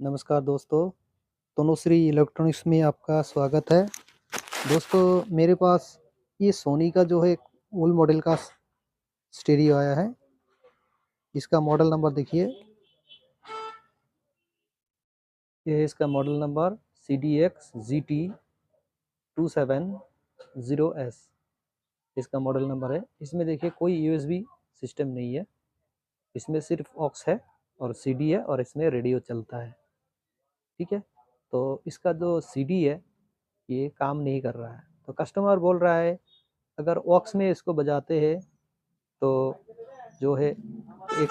नमस्कार दोस्तों, तनुश्री इलेक्ट्रॉनिक्स में आपका स्वागत है। दोस्तों मेरे पास ये सोनी का जो है ओल्ड मॉडल का स्टीरियो आया है। इसका मॉडल नंबर देखिए, ये है इसका मॉडल नंबर CDX GT2700S। इसका मॉडल नंबर है। इसमें देखिए कोई USB सिस्टम नहीं है, इसमें सिर्फ ऑक्स है और CD है और इसमें रेडियो चलता है। ठीक है, तो इसका जो CD है ये काम नहीं कर रहा है। तो कस्टमर बोल रहा है अगर ऑक्स में इसको बजाते हैं तो जो है एक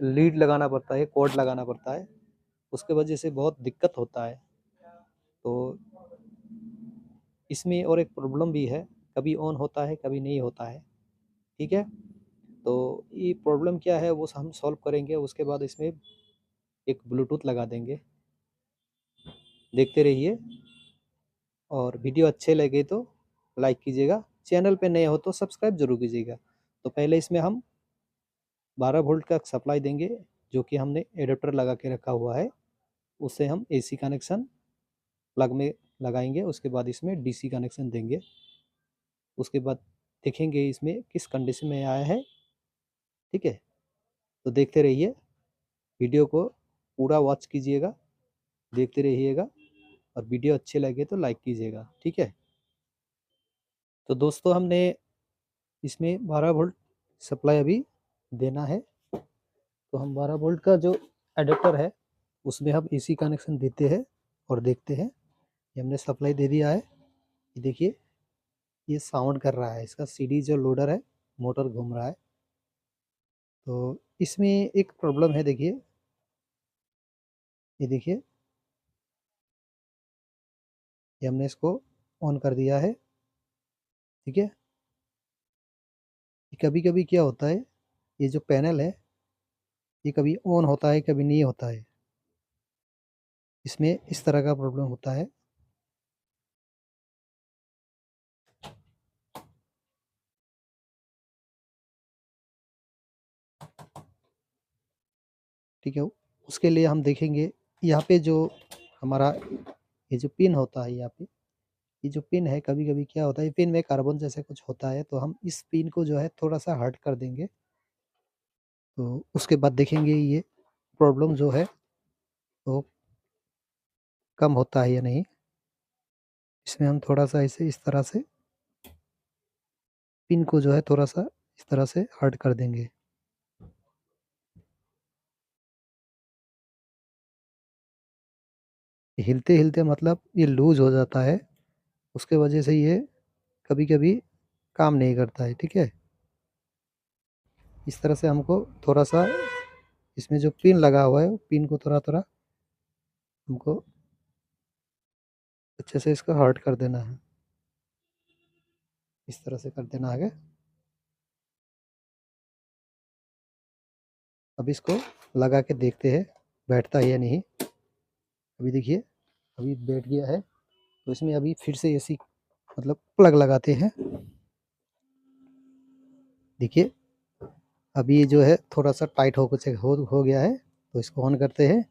लीड लगाना पड़ता है, कॉर्ड लगाना पड़ता है, उसके वजह से बहुत दिक्कत होता है। तो इसमें और एक प्रॉब्लम भी है, कभी ऑन होता है कभी नहीं होता है। ठीक है, तो ये प्रॉब्लम क्या है वो हम सॉल्व करेंगे। उसके बाद इसमें एक ब्लूटूथ लगा देंगे। देखते रहिए और वीडियो अच्छे लगे तो लाइक कीजिएगा, चैनल पे नए हो तो सब्सक्राइब जरूर कीजिएगा। तो पहले इसमें हम 12 वोल्ट का सप्लाई देंगे, जो कि हमने एडाप्टर लगा के रखा हुआ है। उससे हम AC कनेक्शन प्लग में लगाएंगे। उसके बाद इसमें DC कनेक्शन देंगे। उसके बाद देखेंगे इसमें किस कंडीशन में आया है। ठीक है, तो देखते रहिए, वीडियो को पूरा वॉच कीजिएगा, देखते रहिएगा और वीडियो अच्छे लगे तो लाइक कीजिएगा। ठीक है, तो दोस्तों हमने इसमें 12 वोल्ट सप्लाई अभी देना है। तो हम 12 वोल्ट का जो एडाप्टर है उसमें हम AC कनेक्शन देते हैं और देखते हैं। ये हमने सप्लाई दे दिया है। ये देखिए, ये साउंड कर रहा है, इसका CD जो लोडर है मोटर घूम रहा है। तो इसमें एक प्रॉब्लम है, देखिए, ये देखिए, ये हमने इसको ऑन कर दिया है। ठीक है, कभी कभी क्या होता है, ये जो पैनल है ये कभी ऑन होता है कभी नहीं होता है। इसमें इस तरह का प्रॉब्लम होता है। ठीक है, उसके लिए हम देखेंगे यहाँ पे जो हमारा ये जो पिन होता है, यहाँ पे ये जो पिन है, कभी कभी क्या होता है पिन में कार्बन जैसे कुछ होता है, तो हम इस पिन को जो है थोड़ा सा हर्ट कर देंगे। तो उसके बाद देखेंगे ये प्रॉब्लम जो है वो कम होता है या नहीं। इसमें हम थोड़ा सा इसे इस तरह से पिन को जो है थोड़ा सा इस तरह से हर्ट कर देंगे। हिलते हिलते मतलब ये लूज हो जाता है, उसके वजह से ये कभी कभी काम नहीं करता है। ठीक है, इस तरह से हमको थोड़ा सा इसमें जो पिन लगा हुआ है पिन को थोड़ा थोड़ा हमको अच्छे से इसको हर्ट कर देना है। इस तरह से कर देना है। अब इसको लगा के देखते हैं बैठता है या नहीं। अभी देखिए, अभी बैठ गया है। तो इसमें अभी फिर से AC मतलब प्लग लगाते हैं। देखिए, अभी ये जो है थोड़ा सा टाइट हो गया है। तो इसको ऑन करते हैं।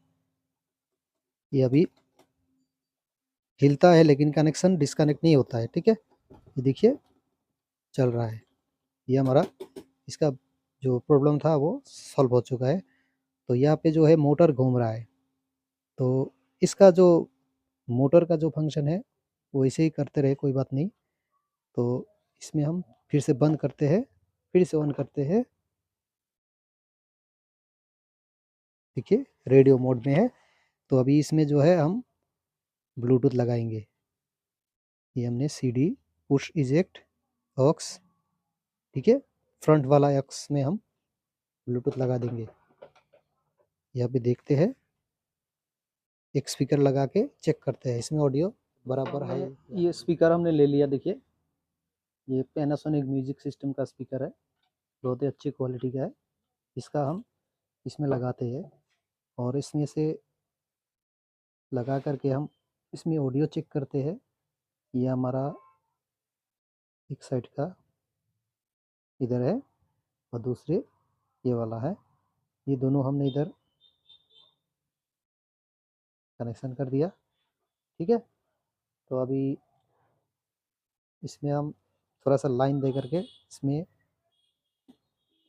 ये अभी हिलता है लेकिन कनेक्शन डिस्कनेक्ट नहीं होता है। ठीक है, ये देखिए चल रहा है। ये हमारा इसका जो प्रॉब्लम था वो सॉल्व हो चुका है। तो यहाँ पे जो है मोटर घूम रहा है। तो इसका जो मोटर का जो फंक्शन है वो ऐसे ही करते रहे, कोई बात नहीं। तो इसमें हम फिर से बंद करते हैं, फिर से ऑन करते हैं। देखिए रेडियो मोड में है। तो अभी इसमें जो है हम ब्लूटूथ लगाएंगे। ये हमने CD पुश इजेक्ट ऑक्स, ठीक है, फ्रंट वाला ऑक्स में हम ब्लूटूथ लगा देंगे। यहाँ पे देखते हैं, एक स्पीकर लगा के चेक करते हैं इसमें ऑडियो बराबर है। ये स्पीकर हमने ले लिया। देखिए, ये पैनासोनिक म्यूजिक सिस्टम का स्पीकर है, बहुत ही अच्छी क्वालिटी का है। इसका हम इसमें लगाते हैं और इसमें से लगा करके हम इसमें ऑडियो चेक करते हैं। ये हमारा एक साइड का इधर है और दूसरे ये वाला है। ये दोनों हमने इधर कनेक्शन कर दिया। ठीक है, तो अभी इसमें हम थोड़ा सा लाइन दे करके इसमें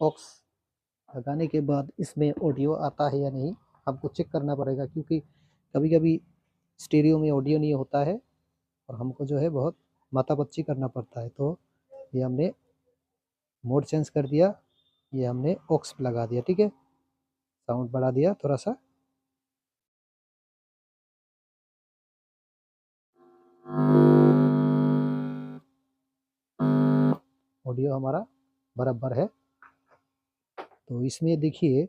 ऑक्स लगाने के बाद इसमें ऑडियो आता है या नहीं हमको चेक करना पड़ेगा, क्योंकि कभी कभी स्टीरियो में ऑडियो नहीं होता है और हमको जो है बहुत माथापच्ची करना पड़ता है। तो ये हमने मोड चेंज कर दिया, ये हमने ऑक्स लगा दिया। ठीक है, साउंड बढ़ा दिया थोड़ा सा। ऑडियो हमारा बराबर है। तो इसमें देखिए,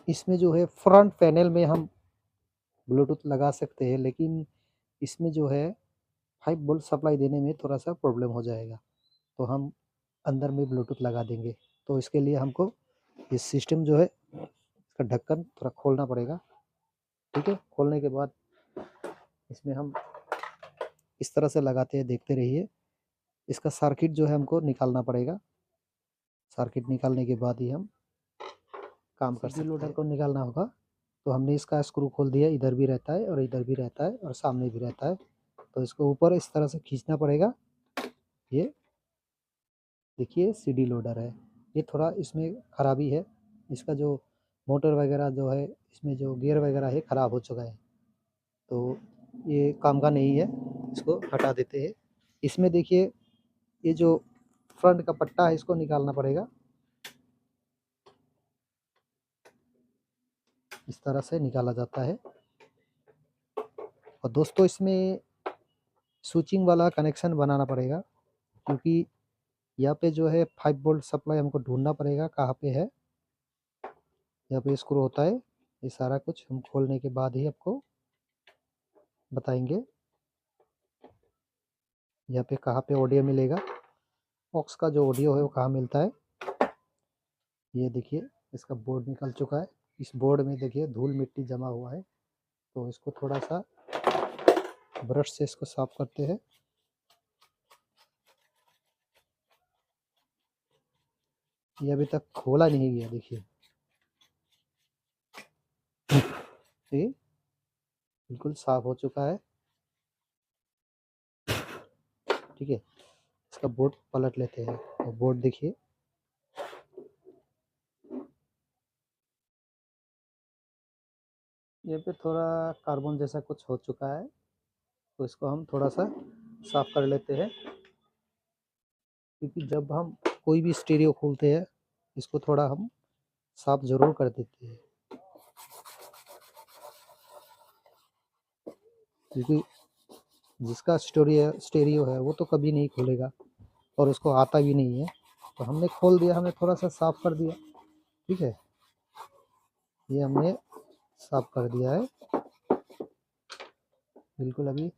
इसमें जो है फ्रंट पैनल में हम ब्लूटूथ लगा सकते हैं, लेकिन इसमें जो है 5 वोल्ट सप्लाई देने में थोड़ा सा प्रॉब्लम हो जाएगा, तो हम अंदर में ब्लूटूथ लगा देंगे। तो इसके लिए हमको ये सिस्टम जो है इसका ढक्कन थोड़ा खोलना पड़ेगा। ठीक है, खोलने के बाद इसमें हम इस तरह से लगाते हैं, देखते रहिए। इसका सर्किट जो है हमको निकालना पड़ेगा। सर्किट निकालने के बाद ही हम काम कर सकते हैं। लोडर को निकालना होगा, तो हमने इसका स्क्रू खोल दिया, इधर भी रहता है और इधर भी रहता है और सामने भी रहता है। तो इसको ऊपर इस तरह से खींचना पड़ेगा। ये देखिए सीडी लोडर है, ये थोड़ा इसमें खराबी है, इसका जो मोटर वगैरह जो है, इसमें जो गियर वगैरह है ख़राब हो चुका है, तो ये काम का नहीं है, इसको हटा देते हैं। इसमें देखिए ये जो फ्रंट का पट्टा है इसको निकालना पड़ेगा, इस तरह से निकाला जाता है। और दोस्तों इसमें स्विचिंग वाला कनेक्शन बनाना पड़ेगा, क्योंकि यहाँ पे जो है 5 वोल्ट सप्लाई हमको ढूंढना पड़ेगा कहाँ पे है। यहाँ पे स्क्रू होता है, ये सारा कुछ हम खोलने के बाद ही आपको बताएंगे यहाँ पे कहाँ पे ऑडियो मिलेगा, ऑक्स का जो ऑडियो है वो कहाँ मिलता है। ये देखिए इसका बोर्ड निकल चुका है, इस बोर्ड में देखिए धूल मिट्टी जमा हुआ है, तो इसको थोड़ा सा ब्रश से इसको साफ करते हैं। ये अभी तक खोला नहीं गया, देखिए ये बिल्कुल साफ हो चुका है। ठीक है, इसका बोर्ड पलट लेते हैं, और बोर्ड देखिए ये पे थोड़ा कार्बन जैसा कुछ हो चुका है, तो इसको हम थोड़ा सा साफ कर लेते हैं, क्योंकि जब हम कोई भी स्टीरियो खोलते हैं इसको थोड़ा हम साफ ज़रूर कर देते हैं, क्योंकि जिसका स्टीरियो है वो तो कभी नहीं खोलेगा और उसको आता भी नहीं है, तो हमने खोल दिया, हमने थोड़ा सा साफ कर दिया। ठीक है, ये हमने साफ कर दिया है, बिल्कुल अभी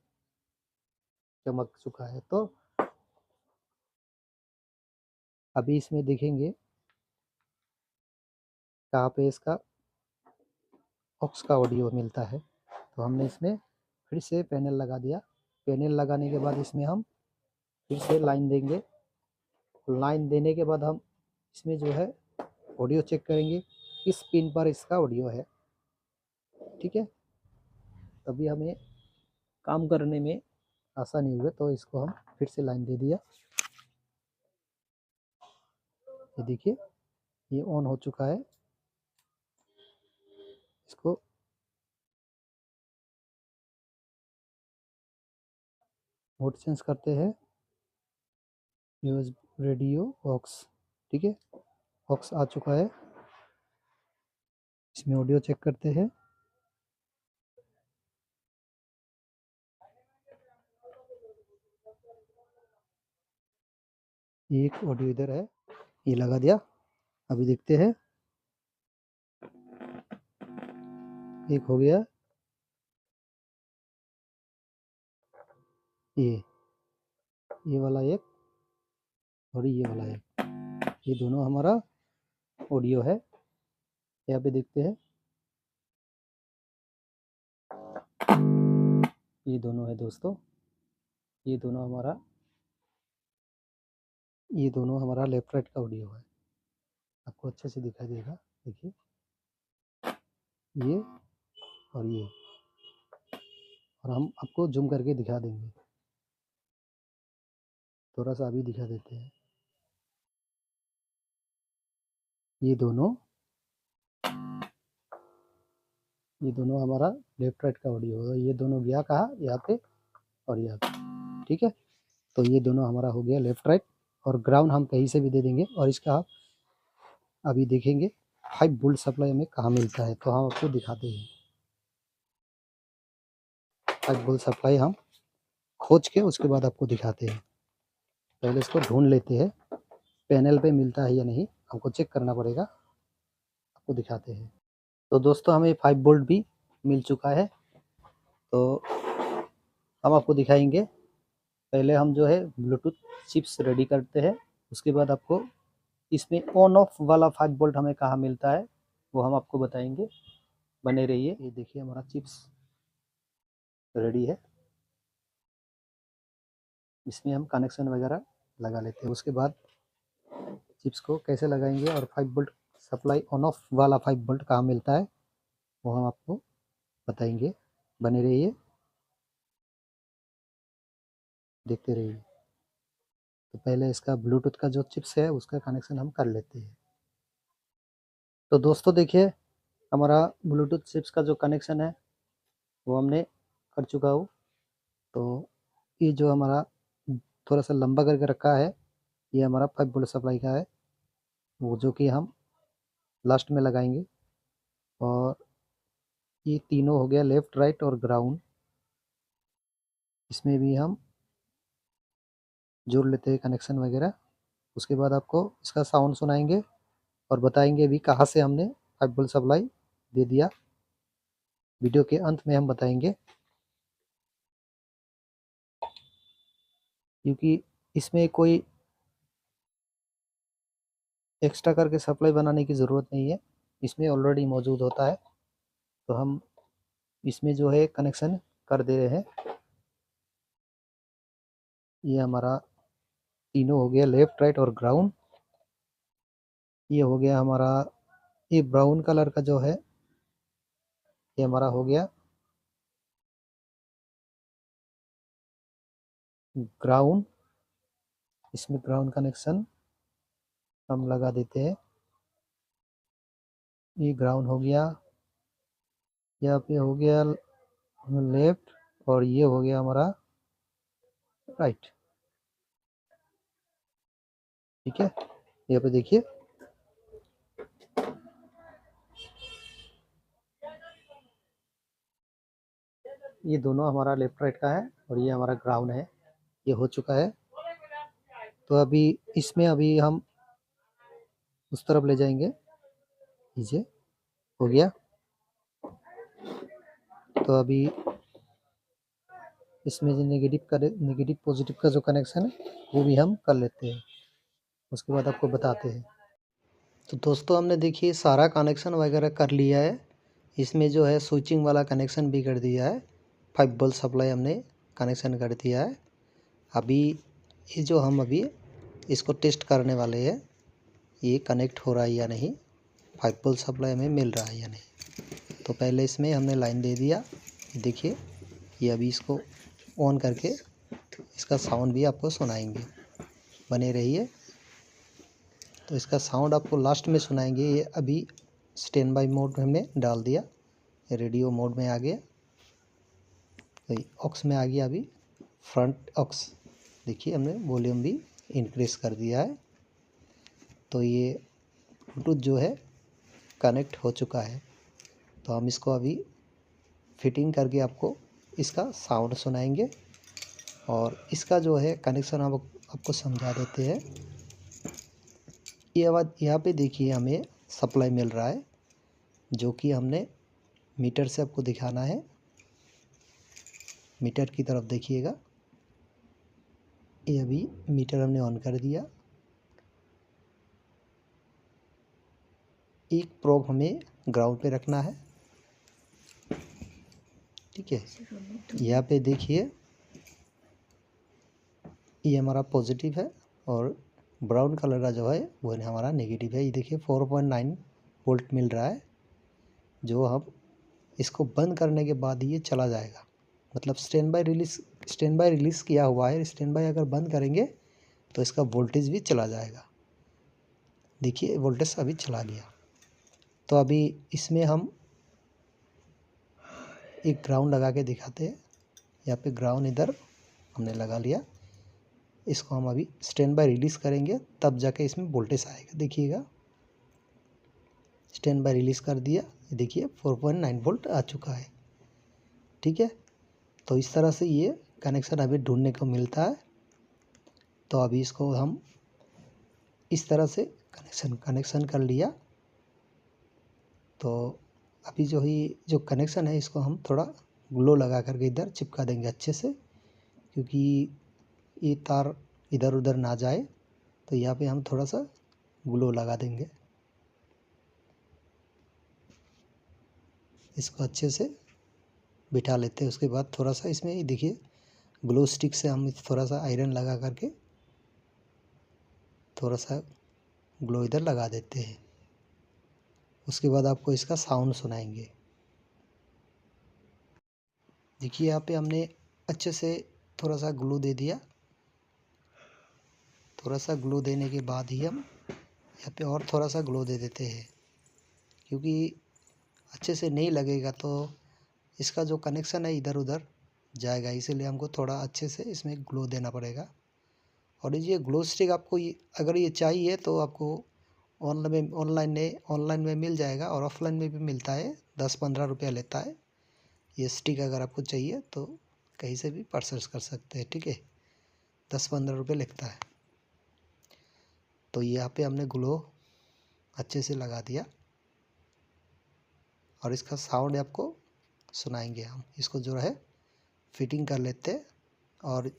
चमक चुका है। तो अभी इसमें देखेंगे कहाँ पे इसका ऑक्स का ऑडियो मिलता है। तो हमने इसमें फिर से पैनल लगा दिया, पैनल लगाने के बाद इसमें हम फिर से लाइन देंगे। लाइन देने के बाद हम इसमें जो है ऑडियो चेक करेंगे किस पिन पर इसका ऑडियो है। ठीक है, तभी हमें काम करने में आसानी हुई। तो इसको हम फिर से लाइन दे दिया, ये देखिए ये ऑन हो चुका है। इसको मोड चेंज करते हैं, यूज रेडियो ऑक्स। ठीक है, ऑक्स आ चुका है, इसमें ऑडियो चेक करते हैं। एक ऑडियो इधर है, ये लगा दिया। अभी देखते हैं, एक हो गया, ये वाला एक और ये वाला एक, ये दोनों हमारा ऑडियो है। यहाँ पे देखते हैं, ये दोनों है दोस्तों, ये दोनों हमारा लेफ्ट राइट का ऑडियो है, आपको अच्छे से दिखाई देगा। देखिए ये और ये, और हम आपको जूम करके दिखा देंगे, थोड़ा सा अभी दिखा देते हैं। ये दोनों हमारा लेफ्ट राइट का ऑडियो होगा। ये दोनों गया कहाँ, यहाँ पे और यहाँ पे, ठीक है। तो ये दोनों हमारा हो गया लेफ्ट राइट, और ग्राउंड हम कहीं से भी दे देंगे। और इसका आप अभी देखेंगे 5 वोल्ट सप्लाई हमें कहाँ मिलता है, तो हम आपको दिखाते हैं। 5 वोल्ट सप्लाई हम खोज के उसके बाद आपको दिखाते हैं। पहले इसको ढूंढ लेते हैं, पैनल पे मिलता है या नहीं, हमको चेक करना पड़ेगा, आपको दिखाते हैं। तो दोस्तों हमें 5 वोल्ट भी मिल चुका है, तो हम आपको दिखाएंगे। पहले हम जो है ब्लूटूथ चिप्स रेडी करते हैं, उसके बाद आपको इसमें ऑन ऑफ वाला 5 वोल्ट हमें कहाँ मिलता है वो हम आपको बताएंगे। बने रहिए। ये देखिए हमारा चिप्स रेडी है, इसमें हम कनेक्शन वगैरह लगा लेते हैं। उसके बाद चिप्स को कैसे लगाएंगे और 5 वोल्ट सप्लाई ऑन ऑफ वाला 5 वोल्ट कहाँ मिलता है वो हम आपको बताएंगे। बने रहिए, देखते रहिए। तो पहले इसका ब्लूटूथ का जो चिप्स है उसका कनेक्शन हम कर लेते हैं। तो दोस्तों देखिए हमारा ब्लूटूथ चिप्स का जो कनेक्शन है वो हमने कर चुका हूँ। तो ये जो हमारा थोड़ा सा लंबा करके रखा है, ये हमारा 5 वोल्ट सप्लाई का है, वो जो कि हम लास्ट में लगाएंगे। और ये तीनों हो गया लेफ़्ट राइट और ग्राउंड, इसमें भी हम जोड़ लेते हैं कनेक्शन वगैरह। उसके बाद आपको इसका साउंड सुनाएंगे और बताएंगे भी कहाँ से हमने 5 वोल्ट सप्लाई दे दिया। वीडियो के अंत में हम बताएंगे, क्योंकि इसमें कोई एक्स्ट्रा करके सप्लाई बनाने की ज़रूरत नहीं है, इसमें ऑलरेडी मौजूद होता है। तो हम इसमें जो है कनेक्शन कर दे रहे हैं। ये हमारा तीनों हो गया लेफ़्ट राइट और ग्राउंड। ये हो गया हमारा, ये ब्राउन कलर का जो है ये हमारा हो गया ग्राउंड। इसमें ग्राउंड कनेक्शन हम लगा देते हैं। ये ग्राउंड हो गया, यहाँ पे हो गया लेफ्ट, और ये हो गया हमारा राइट, ठीक है। यहाँ पे देखिए ये दोनों हमारा लेफ्ट राइट का है और ये हमारा ग्राउंड है, ये हो चुका है। तो अभी इसमें अभी हम उस तरफ ले जाएंगे, नीचे हो गया। तो अभी इसमें जो नेगेटिव पॉजिटिव का जो कनेक्शन है वो भी हम कर लेते हैं, उसके बाद आपको बताते हैं। तो दोस्तों हमने देखिए सारा कनेक्शन वगैरह कर लिया है। इसमें जो है स्विचिंग वाला कनेक्शन भी कर दिया है, 5 वोल्ट सप्लाई हमने कनेक्शन कर दिया है। अभी ये जो हम अभी इसको टेस्ट करने वाले हैं, ये कनेक्ट हो रहा है या नहीं, 5 वोल्ट सप्लाई हमें मिल रहा है या नहीं। तो पहले इसमें हमने लाइन दे दिया, देखिए ये अभी इसको ऑन करके इसका साउंड भी आपको सुनाएंगे, बने रहिए। तो इसका साउंड आपको लास्ट में सुनाएंगे। ये अभी स्टैंड बाय मोड में हमने डाल दिया, रेडियो मोड में आ गया, तो ऑक्स में आ गया। अभी फ्रंट ऑक्स देखिए हमने वॉल्यूम भी इंक्रीज कर दिया है। तो ये ब्लूटूथ जो है कनेक्ट हो चुका है। तो हम इसको अभी फिटिंग करके आपको इसका साउंड सुनाएंगे और इसका जो है कनेक्शन हम आपको समझा देते हैं। ये आवाज़ यहाँ पे देखिए हमें सप्लाई मिल रहा है, जो कि हमने मीटर से आपको दिखाना है। मीटर की तरफ देखिएगा, ये अभी मीटर हमने ऑन कर दिया। एक प्रोब हमें ग्राउंड पे रखना है, ठीक है। यहाँ पे देखिए ये हमारा पॉजिटिव है और ब्राउन कलर का जो है वो हमारा नेगेटिव है। ये देखिए 4.9 वोल्ट मिल रहा है, जो हम इसको बंद करने के बाद ये चला जाएगा। मतलब स्टैंड बाय रिलीज़ किया हुआ है, स्टैंड बाय अगर बंद करेंगे तो इसका वोल्टेज भी चला जाएगा। देखिए वोल्टेज अभी चला गया। तो अभी इसमें हम एक ग्राउंड लगा के दिखाते हैं। यहाँ पे ग्राउंड इधर हमने लगा लिया। इसको हम अभी स्टैंड बाय रिलीज़ करेंगे तब जाके इसमें वोल्टेज आएगा। देखिएगा स्टैंड बाय रिलीज़ कर दिया, देखिए 4.9 वोल्ट आ चुका है। ठीक है, तो इस तरह से ये कनेक्शन अभी ढूंढने को मिलता है। तो अभी इसको हम इस तरह से कनेक्शन कर लिया। तो अभी जो कनेक्शन है इसको हम थोड़ा ग्लो लगा करके इधर चिपका देंगे अच्छे से, क्योंकि ये तार इधर उधर ना जाए। तो यहाँ पे हम थोड़ा सा ग्लो लगा देंगे, इसको अच्छे से बिठा लेते हैं। उसके बाद थोड़ा सा इसमें देखिए ग्लो स्टिक से हम थोड़ा सा आयरन लगा करके थोड़ा सा ग्लो इधर लगा देते हैं। उसके बाद आपको इसका साउंड सुनाएंगे। देखिए यहाँ पे हमने अच्छे से थोड़ा सा ग्लू दे दिया। थोड़ा सा ग्लू देने के बाद ही हम यहाँ पे और थोड़ा सा ग्लू दे देते हैं, क्योंकि अच्छे से नहीं लगेगा तो इसका जो कनेक्शन है इधर उधर जाएगा। इसीलिए हमको थोड़ा अच्छे से इसमें ग्लू देना पड़ेगा। और ये ग्लो स्टिक आपको अगर ये चाहिए तो आपको ऑनलाइन में मिल जाएगा और ऑफलाइन में भी मिलता है। 10-15 रुपया लेता है ये स्टिक। अगर आपको चाहिए तो कहीं से भी परचेस कर सकते हैं। ठीक है, 10-15 रुपये लगता है। तो यहाँ पे हमने ग्लो अच्छे से लगा दिया और इसका साउंड आपको सुनाएंगे हम। इसको जो है फिटिंग कर लेते हैं और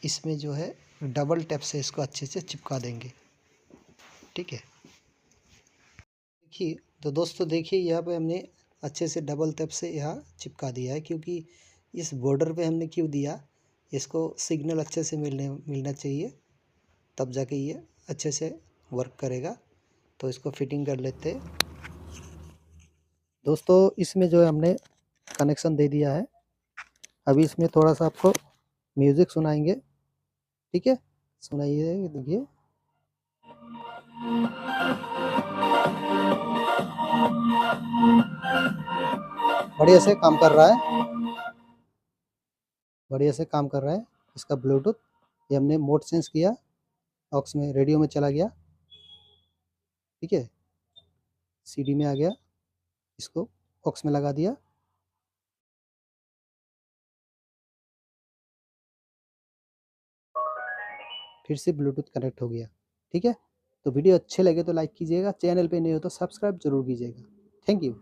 इसमें जो है डबल टैप से इसको अच्छे से चिपका देंगे। ठीक है, देखिए तो दोस्तों देखिए यहाँ पे हमने अच्छे से डबल टैप से यहाँ चिपका दिया है, क्योंकि इस बॉर्डर पे हमने क्यों दिया, इसको सिग्नल अच्छे से मिलना चाहिए, तब जाके ये अच्छे से वर्क करेगा। तो इसको फिटिंग कर लेते हैं। दोस्तों इसमें जो है हमने कनेक्शन दे दिया है। अभी इसमें थोड़ा सा आपको म्यूज़िक सुनाएंगे। ठीक है, सुनाइए। देखिए बढ़िया से काम कर रहा है, बढ़िया से काम कर रहा है। इसका ब्लूटूथ ये हमने मोड चेंज किया, ऑक्स में रेडियो में चला गया। ठीक है, सीडी में आ गया, इसको ऑक्स में लगा दिया। फिर से ब्लूटूथ कनेक्ट हो गया। ठीक है, तो वीडियो अच्छे लगे तो लाइक कीजिएगा, चैनल पे नहीं हो तो सब्सक्राइब जरूर कीजिएगा। Thank you.